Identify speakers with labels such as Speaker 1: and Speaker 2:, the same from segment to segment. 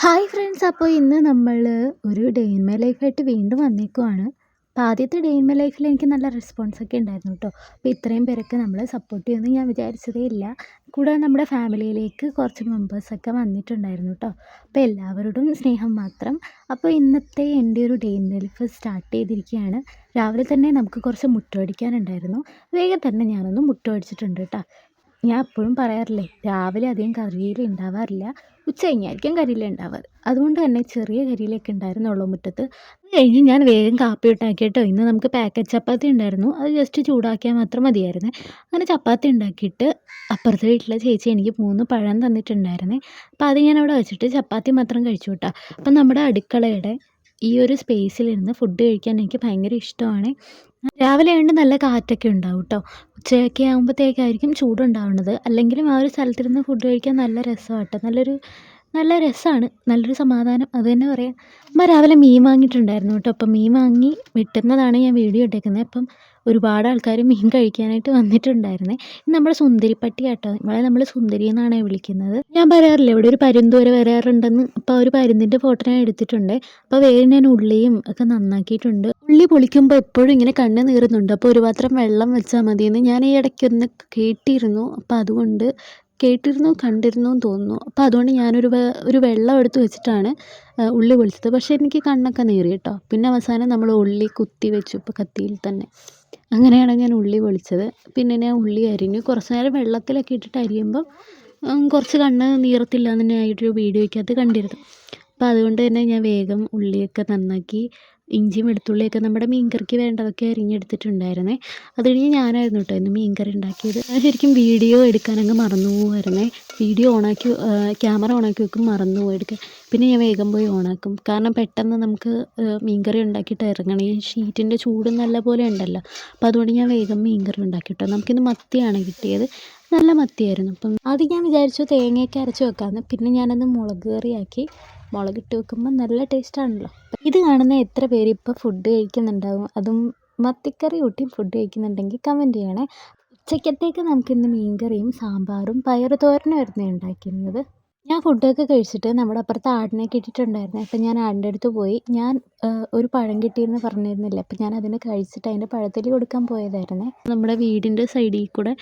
Speaker 1: Hi friends, അപ്പോൾ ഇന്ന് നമ്മൾ ഒരു ഡേ ഇൻ മൈ ലൈഫായിട്ട് വീണ്ടും വന്നേക്കുവാണ്. അപ്പോൾ ആദ്യത്തെ ഡേ ഇൻ മൈ ലൈഫിൽ എനിക്ക് നല്ല റെസ്പോൺസൊക്കെ ഉണ്ടായിരുന്നു കേട്ടോ. അപ്പോൾ ഇത്രയും പേരൊക്കെ നമ്മളെ സപ്പോർട്ട് ചെയ്യുമെന്ന് ഞാൻ വിചാരിച്ചതേ ഇല്ല. കൂടാതെ നമ്മുടെ ഫാമിലിയിലേക്ക് കുറച്ച് മെമ്പേഴ്സൊക്കെ വന്നിട്ടുണ്ടായിരുന്നു കേട്ടോ. അപ്പോൾ എല്ലാവരോടും സ്നേഹം മാത്രം. അപ്പോൾ ഇന്നത്തെ എൻ്റെ ഒരു day in my life start ചെയ്തിരിക്കുകയാണ്. രാവിലെ തന്നെ നമുക്ക് കുറച്ച് മുറ്റമടിക്കാനുണ്ടായിരുന്നു. വേഗം തന്നെ ഞാനൊന്ന് മുറ്റമടിച്ചിട്ടുണ്ട് കേട്ടോ. ഞാൻ എപ്പോഴും പറയാറില്ലേ, രാവിലെ അധികം കരിയില ഉണ്ടാവാറില്ല, ഉച്ച കഴിഞ്ഞായിരിക്കും കരിയില ഉണ്ടാവാറ്. അതുകൊണ്ട് തന്നെ ചെറിയ കരിയിലയൊക്കെ ഉണ്ടായിരുന്നുള്ളൂ മുറ്റത്ത്. അത് കഴിഞ്ഞ് ഞാൻ വേഗം കാപ്പി ഉണ്ടാക്കി കേട്ടോ. ഇന്ന് നമുക്ക് പാക്കറ്റ് ചപ്പാത്തി ഉണ്ടായിരുന്നു, അത് ജസ്റ്റ് ചൂടാക്കിയാൽ മാത്രം മതിയായിരുന്നേ. അങ്ങനെ ചപ്പാത്തി ഉണ്ടാക്കിയിട്ട് അപ്പുറത്തെ വീട്ടിലെ ചേച്ചി എനിക്ക് 3 പഴം തന്നിട്ടുണ്ടായിരുന്നേ. അപ്പോൾ അത് ഞാൻ അവിടെ വെച്ചിട്ട് ചപ്പാത്തി മാത്രം കഴിച്ചു കേട്ടോ. അപ്പം നമ്മുടെ അടുക്കളയുടെ ഈ ഒരു സ്പേസിലിരുന്ന് ഫുഡ് കഴിക്കാൻ എനിക്ക് ഭയങ്കര ഇഷ്ടമാണ്. രാവിലെ ആയതുകൊണ്ട് നല്ല കാറ്റൊക്കെ ഉണ്ടാവും കേട്ടോ. ഉച്ചയൊക്കെ ആകുമ്പോഴത്തേക്കായിരിക്കും ചൂടുണ്ടാവുന്നത്. അല്ലെങ്കിലും ആ ഒരു സ്ഥലത്തിരുന്ന് ഫുഡ് കഴിക്കാൻ നല്ല രസമാണ് കേട്ടോ. നല്ല രസമാണ്, നല്ലൊരു സമാധാനം, അത് തന്നെ പറയാം. അമ്മ രാവിലെ മീൻ വാങ്ങിയിട്ടുണ്ടായിരുന്നു കേട്ടോ. അപ്പം മീൻ വാങ്ങി വെട്ടുന്നതാണ് ഞാൻ വീഡിയോ ഇട്ടേക്കുന്നത്. അപ്പം ഒരുപാട് ആൾക്കാർ മീൻ കഴിക്കാനായിട്ട് വന്നിട്ടുണ്ടായിരുന്നേ. ഇത് നമ്മുടെ സുന്ദരിപ്പട്ടി കേട്ടോ. ഇവളെ നമ്മൾ സുന്ദരി എന്നാണ് വിളിക്കുന്നത്. ഞാൻ പറയാറില്ല, ഇവിടെ ഒരു പരുന്ത് വരെ വരാറുണ്ടെന്ന്. അപ്പോൾ ഒരു പരുന്തിൻ്റെ ഫോട്ടോ ഞാൻ എടുത്തിട്ടുണ്ട്. അപ്പോൾ വേഗം ഞാൻ ഉള്ളിയും ഒക്കെ നന്നാക്കിയിട്ടുണ്ട്. ഉള്ളി പൊളിക്കുമ്പോൾ എപ്പോഴും ഇങ്ങനെ കണ്ണ് നീറുന്നുണ്ട്. അപ്പോൾ ഒരു പാത്രം വെള്ളം വെച്ചാൽ മതിയെന്ന് ഞാൻ ഈ ഇടയ്ക്കൊന്ന് കേട്ടിരുന്നു. അപ്പോൾ അതുകൊണ്ട് കണ്ടിരുന്നു എന്ന് തോന്നുന്നു. അപ്പോൾ അതുകൊണ്ട് ഒരു വെള്ളം എടുത്ത് വെച്ചിട്ടാണ് ഉള്ളി പൊളിച്ചത്. പക്ഷേ എനിക്ക് കണ്ണൊക്കെ നീറി കേട്ടോ. പിന്നെ അവസാനം നമ്മൾ ഉള്ളി കുത്തി വെച്ചു ഇപ്പോൾ കത്തിയിൽ തന്നെ. അങ്ങനെയാണ് ഞാൻ ഉള്ളി പൊളിച്ചത്. പിന്നെ ഞാൻ ഉള്ളി അരിഞ്ഞു. കുറച്ച് നേരം വെള്ളത്തിലൊക്കെ ഇട്ടിട്ട് അരിയുമ്പം കുറച്ച് കണ്ണ് നീറത്തില്ല എന്ന് ആയിട്ടൊരു വീഡിയോയ്ക്കകത്ത് കണ്ടിരുന്നു. അപ്പോൾ അതുകൊണ്ട് തന്നെ ഞാൻ വേഗം ഉള്ളിയൊക്കെ നന്നാക്കി ഇഞ്ചിയും വെളുത്തുള്ളിയൊക്കെ നമ്മുടെ മീൻകറിക്ക് വേണ്ടതൊക്കെ അരിഞ്ഞെടുത്തിട്ടുണ്ടായിരുന്നേ. അത് കഴിഞ്ഞ് ഞാനായിരുന്നു കേട്ടോ ഇന്ന് മീൻകറി ഉണ്ടാക്കിയത്. ഞാൻ ശരിക്കും വീഡിയോ എടുക്കാനങ്ങ് മറന്നു പോകുമായിരുന്നേ. ക്യാമറ ഓണാക്കി വെക്കും, മറന്നു പോകും എടുക്കാൻ. പിന്നെ ഞാൻ വേഗം പോയി ഓണാക്കും. കാരണം പെട്ടെന്ന് നമുക്ക് മീൻകറി ഉണ്ടാക്കിയിട്ട് ഇറങ്ങണം. ഈ ഷീറ്റിൻ്റെ ചൂട് നല്ല പോലെ ഉണ്ടല്ലോ. അപ്പോൾ അതുകൊണ്ട് ഞാൻ വേഗം മീൻകറി ഉണ്ടാക്കി കേട്ടോ. നമുക്കിന്ന് മത്തിയാണ് കിട്ടിയത്. നല്ല മത്തിയായിരുന്നു. അപ്പം അത് ഞാൻ വിചാരിച്ചു തേങ്ങയൊക്കെ അരച്ച് വെക്കാമെന്ന്. പിന്നെ ഞാനത് മുളക് കറിയാക്കി. മുളകിട്ട് വെക്കുമ്പോൾ നല്ല ടേസ്റ്റാണല്ലോ. ഇത് കാണുന്ന എത്ര പേര് ഇപ്പോൾ ഫുഡ് കഴിക്കുന്നുണ്ടാവും, അതും മത്തിക്കറി കൂട്ടി ഫുഡ് കഴിക്കുന്നുണ്ടെങ്കിൽ കമൻറ്റ് ചെയ്യണേ. ഉച്ചക്കത്തേക്ക് നമുക്കിന്ന് മീൻകറിയും സാമ്പാറും പയറ് തോരനുമായിരുന്നു ഉണ്ടാക്കിയിരുന്നത്. ഞാൻ ഫുഡൊക്കെ കഴിച്ചിട്ട് നമ്മുടെ അപ്പുറത്ത് ആടിനെ കിട്ടിയിട്ടുണ്ടായിരുന്നു. അപ്പം ഞാൻ ആടിൻ്റെ അടുത്ത് പോയി. ഞാൻ ഒരു പഴം കിട്ടിയെന്ന് പറഞ്ഞിരുന്നില്ല. അപ്പം ഞാൻ അതിനെ കഴിച്ചിട്ട് അതിൻ്റെ പഴത്തൊലി കൊടുക്കാൻ പോയതായിരുന്നേ. നമ്മുടെ വീടിൻ്റെ സൈഡിൽ കൂടെ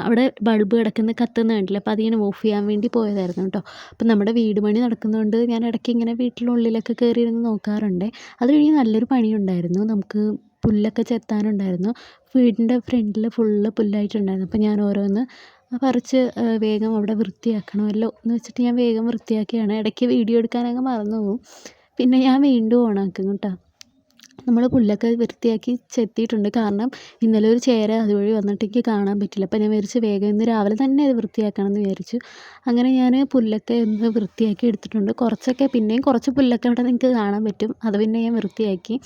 Speaker 1: അവിടെ ബൾബ് കിടക്കുന്ന കത്തുന്ന കണ്ടില്ലേ, അപ്പോൾ അതിങ്ങനെ ഓഫ് ചെയ്യാൻ വേണ്ടി പോയതായിരുന്നു കേട്ടോ. അപ്പം നമ്മുടെ വീട് പണി നടക്കുന്നതുകൊണ്ട് ഞാൻ ഇടയ്ക്ക് ഇങ്ങനെ വീട്ടിനുള്ളിലൊക്കെ കയറിയിരുന്ന് നോക്കാറുണ്ട്. അത് കഴിഞ്ഞ് നല്ലൊരു പണിയുണ്ടായിരുന്നു. നമുക്ക് പുല്ലൊക്കെ ചെത്താനുണ്ടായിരുന്നു. വീടിൻ്റെ ഫ്രണ്ടിൽ ഫുള്ള് പുല്ലായിട്ടുണ്ടായിരുന്നു. അപ്പം ഞാൻ ഓരോന്ന് പറിച്ച് വേഗം അവിടെ വൃത്തിയാക്കണമല്ലോ എന്ന് വെച്ചിട്ട് ഞാൻ വേഗം വൃത്തിയാക്കിയാണ്. ഇടയ്ക്ക് വീഡിയോ എടുക്കാനങ്ങ് മറന്നു പോകും. പിന്നെ ഞാൻ വീണ്ടും ഓണാക്കും കേട്ടോ. നമ്മൾ പുല്ലൊക്കെ വൃത്തിയാക്കി ചെത്തിയിട്ടുണ്ട്. കാരണം ഇന്നലെ ഒരു ചേര അതുവഴി വന്നിട്ട് എനിക്ക് കാണാൻ പറ്റില്ല. അപ്പോൾ ഞാൻ വിചാരിച്ചു വേഗം ഇന്ന് രാവിലെ തന്നെ അത് വൃത്തിയാക്കണം എന്ന് വിചാരിച്ചു. അങ്ങനെ ഞാൻ പുല്ലൊക്കെ ഒന്ന് വൃത്തിയാക്കി എടുത്തിട്ടുണ്ട്. പിന്നെയും കുറച്ച് പുല്ലൊക്കെ അവിടെ നിങ്ങൾക്ക് കാണാൻ പറ്റും. അത് പിന്നെ ഞാൻ വൃത്തിയാക്കി.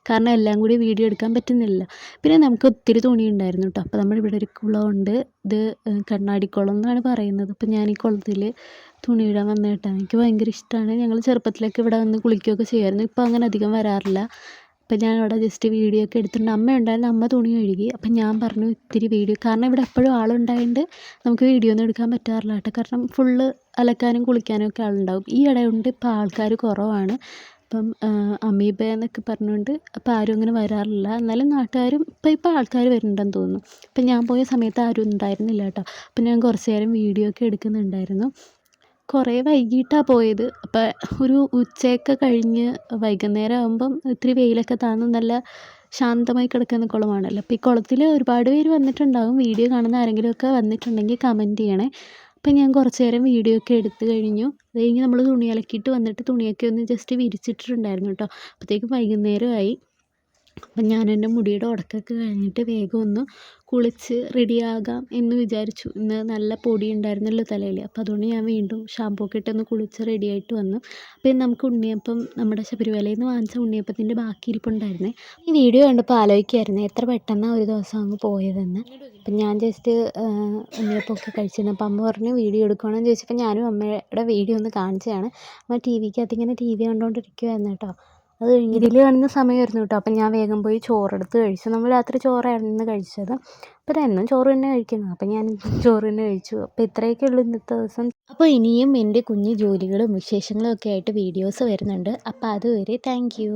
Speaker 1: കാരണം എല്ലാം കൂടി വീഡിയോ എടുക്കാൻ പറ്റുന്നില്ല. പിന്നെ നമുക്ക് ഒത്തിരി തുണി ഉണ്ടായിരുന്നു കേട്ടോ. അപ്പോൾ നമ്മളിവിടെ ഒരു കുളമുണ്ട്. ഇത് കണ്ണാടിക്കുളം എന്നാണ് പറയുന്നത്. അപ്പോൾ ഞാൻ ഈ കുളത്തിൽ തുണി ഇടാൻ വന്ന കേട്ടോ. എനിക്ക് ഭയങ്കര ഇഷ്ടമാണ്. ഞങ്ങൾ ചെറുപ്പത്തിലൊക്കെ ഇവിടെ വന്ന് കുളിക്കുകയൊക്കെ ചെയ്യുമായിരുന്നു. ഇപ്പോൾ അങ്ങനെ അധികം വരാറില്ല. അപ്പം ഞാൻ അവിടെ ജസ്റ്റ് വീഡിയോ ഒക്കെ എടുത്തിട്ടുണ്ട്. അമ്മ ഉണ്ടായിരുന്നു, അമ്മ തുണി കഴുകി. അപ്പം ഞാൻ പറഞ്ഞു ഇത്തിരി വീഡിയോ, കാരണം ഇവിടെ എപ്പോഴും ആളുണ്ടായതുകൊണ്ട് നമുക്ക് വീഡിയോ ഒന്നും എടുക്കാൻ പറ്റാറില്ല കേട്ടോ. കാരണം ഫുള്ള് അലക്കാനും കുളിക്കാനും ഒക്കെ ആളുണ്ടാവും. ഈ ഇടയുണ്ട് ഇപ്പോൾ ആൾക്കാർ കുറവാണ്. അപ്പം അമീബ എന്നൊക്കെ പറഞ്ഞുകൊണ്ട് അപ്പോൾ ആരും അങ്ങനെ വരാറില്ല. എന്നാലും നാട്ടുകാരും ഇപ്പോൾ ആൾക്കാർ വരുന്നുണ്ടെന്ന് തോന്നുന്നു. അപ്പം ഞാൻ പോയ സമയത്ത് ആരും ഉണ്ടായിരുന്നില്ല കേട്ടോ. അപ്പം ഞാൻ കുറച്ച് നേരം വീഡിയോ ഒക്കെ എടുക്കുന്നുണ്ടായിരുന്നു. കുറേ വൈകിട്ടാണ് പോയത്. അപ്പം ഒരു ഉച്ചയൊക്കെ കഴിഞ്ഞ് വൈകുന്നേരം ആകുമ്പം ഇത്തിരി വെയിലൊക്കെ താഴ്ന്ന് നല്ല ശാന്തമായി കിടക്കുന്ന കുളമാണല്ലോ. അപ്പോൾ ഈ കുളത്തിൽ ഒരുപാട് പേര് വന്നിട്ടുണ്ടാകും. വീഡിയോ കാണുന്ന ആരെങ്കിലുമൊക്കെ വന്നിട്ടുണ്ടെങ്കിൽ കമൻറ്റ് ചെയ്യണേ. അപ്പം ഞാൻ കുറച്ച് നേരം വീഡിയോ ഒക്കെ എടുത്ത് കഴിഞ്ഞു. അത് കഴിഞ്ഞ് നമ്മൾ തുണി അലക്കിയിട്ട് വന്നിട്ട് തുണിയൊക്കെ ഒന്ന് ജസ്റ്റ് വിരിച്ചിട്ടിട്ടുണ്ടായിരുന്നു കേട്ടോ. അപ്പോഴത്തേക്കും വൈകുന്നേരമായി. അപ്പം ഞാൻ എൻ്റെ മുടിയുടെ ഉടക്കൊക്കെ കഴിഞ്ഞിട്ട് വേഗം ഒന്ന് കുളിച്ച് റെഡിയാകാം എന്ന് വിചാരിച്ചു. ഇന്ന് നല്ല പൊടി ഉണ്ടായിരുന്നല്ലോ തലയിൽ. അപ്പോൾ അതുകൊണ്ട് ഞാൻ വീണ്ടും ഷാമ്പൂ ഒക്കെ ഇട്ടൊന്ന് കുളിച്ച് റെഡിയായിട്ട് വന്നു. അപ്പോൾ നമുക്ക് ഉണ്ണിയപ്പം, നമ്മുടെ ശബരിമലയിൽ നിന്ന് വാങ്ങിച്ച ഉണ്ണിയപ്പത്തിൻ്റെ ബാക്കി ഇരിപ്പുണ്ടായിരുന്നേ. ഈ വീഡിയോ കണ്ടപ്പോൾ ആലോചിക്കുമായിരുന്നു എത്ര പെട്ടെന്നാണ് ഒരു ദിവസം അങ്ങ് പോയതെന്ന്. അപ്പം ഞാൻ ജസ്റ്റ് ഉണ്ണിയപ്പമൊക്കെ കഴിച്ചിരുന്നു. അപ്പം അമ്മ പറഞ്ഞു വീഡിയോ എടുക്കണമെന്ന് ചോദിച്ചപ്പോൾ ഞാനും അമ്മയുടെ വീഡിയോ ഒന്ന് കാണിച്ചതാണ്. അമ്മ ടി വിക്കകത്ത് ഇങ്ങനെ ടി വി കണ്ടുകൊണ്ടിരിക്കുമായിരുന്നു കേട്ടോ. അത് കഴിഞ്ഞ് ഇതിൽ കാണുന്ന സമയമായിരുന്നു കേട്ടോ. അപ്പം ഞാൻ വേഗം പോയി ചോറെടുത്ത് കഴിച്ചു. നമ്മൾ രാത്രി ചോറായിരുന്നു കഴിച്ചത്. അപ്പോൾ എന്നും ചോറ് തന്നെ കഴിക്കുന്നത്. അപ്പം ഞാൻ ചോറ് തന്നെ കഴിച്ചു. അപ്പോൾ ഇത്രയൊക്കെ ഉള്ളൂ ഇന്നത്തെ ദിവസം. അപ്പോൾ ഇനിയും എൻ്റെ കുഞ്ഞു ജോലികളും വിശേഷങ്ങളും ഒക്കെ ആയിട്ട് വീഡിയോസ് വരുന്നുണ്ട്. അപ്പോൾ അതുവരെ താങ്ക് യു.